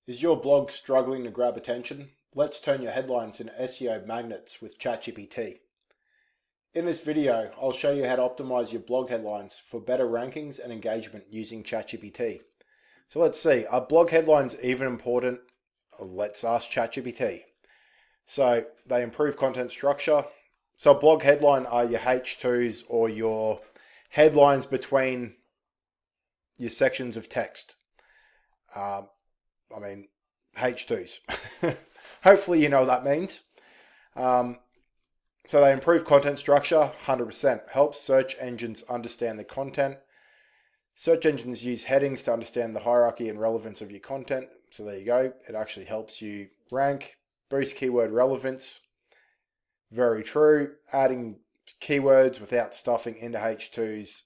Is your blog struggling to grab attention? Let's turn your headlines into SEO magnets with ChatGPT. In this video, I'll show you how to optimize your blog headlines for better rankings and engagement using ChatGPT. So let's see, are blog headlines even important? Let's ask ChatGPT. So they improve content structure. So a blog headline are your H2s or your headlines between your sections of text. H2s. Hopefully you know what that means. So they improve content structure, 100%. Helps search engines understand the content. Search engines use headings to understand the hierarchy and relevance of your content. So there you go. It actually helps you rank, boost keyword relevance. Very true. Adding keywords without stuffing into H2s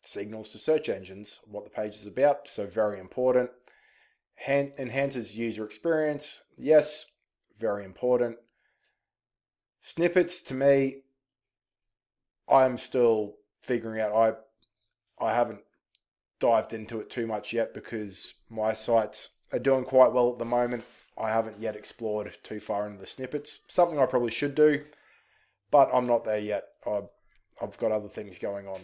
signals to search engines what the page is about. So very important. Enhances user experience. Yes, very important. Snippets, to me, I'm still figuring out. I haven't dived into it too much yet because my sites are doing quite well at the moment. I haven't yet explored too far into the snippets. Something I probably should do, but I'm not there yet. I've got other things going on.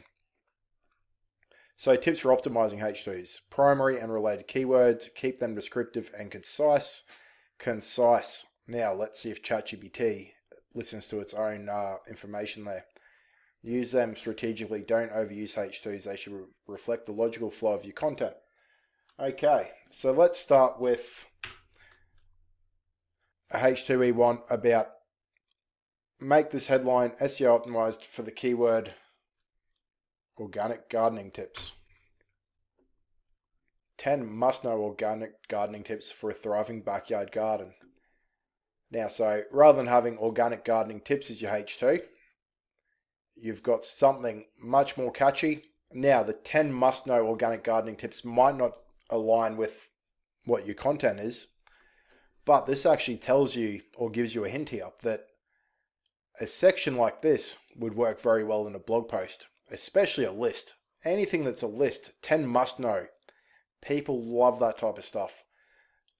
So tips for optimizing H2s. Primary and related keywords. Keep them descriptive and concise. Concise. Now let's see if ChatGPT listens to its own information there. Use them strategically. Don't overuse H2s. They should reflect the logical flow of your content. Okay, so let's start with a H2 we want about make this headline SEO optimized for the keyword organic gardening tips. 10 must-know organic gardening tips for a thriving backyard garden. Now, so rather than having organic gardening tips as your H2, you've got something much more catchy. Now, the 10 must-know organic gardening tips might not align with what your content is, but this actually tells you or gives you a hint here that a section like this would work very well in a blog post, especially a list. Anything that's a list, 10 must-know. People love that type of stuff.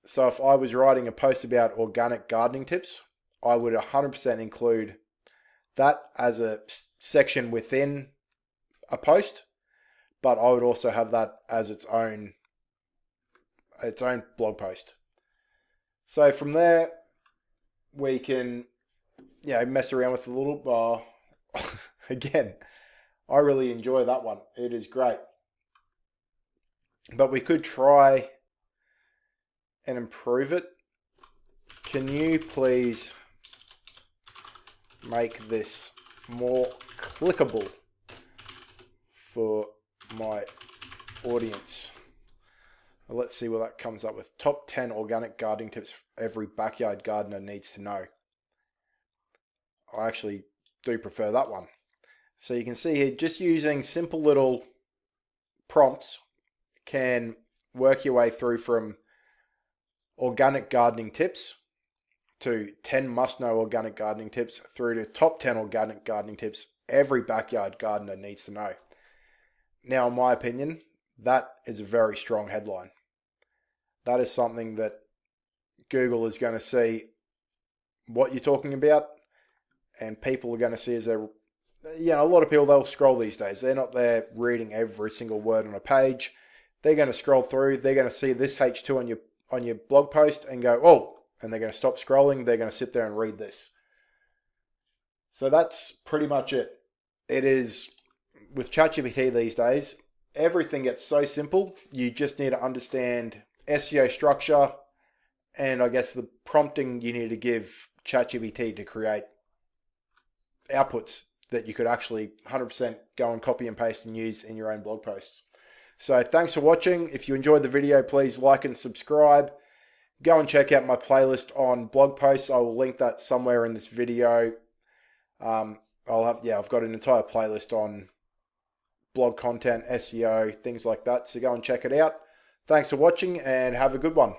So if I was writing a post about organic gardening tips, I would 100% include that as a section within a post, but I would also have that as its own blog post. So from there, we can mess around with a little. Again, I really enjoy that one. It is great. But we could try and improve it. Can you please make this more clickable for my audience? Let's see what that comes up with. Top 10 organic gardening tips every backyard gardener needs to know. I actually do prefer that one. So you can see here, just using simple little prompts can work your way through from organic gardening tips to 10 must-know organic gardening tips through to top 10 organic gardening tips every backyard gardener needs to know. Now, in my opinion, that is a very strong headline. That is something that Google is going to see what you're talking about, and people are going to see as a lot of people, they'll scroll these days. They're not there reading every single word on a page. They're going to scroll through. They're going to see this H2 on your blog post and go, oh, and they're going to stop scrolling. They're going to sit there and read this. So that's pretty much it. It is, with ChatGPT these days, everything gets so simple. You just need to understand SEO structure and I guess the prompting you need to give ChatGPT to create outputs that you could actually 100% go and copy and paste and use in your own blog posts. So thanks for watching. If you enjoyed the video, please like and subscribe. Go and check out my playlist on blog posts. I will link that somewhere in this video. I've got an entire playlist on blog content, SEO, things like that. So go and check it out. Thanks for watching and have a good one.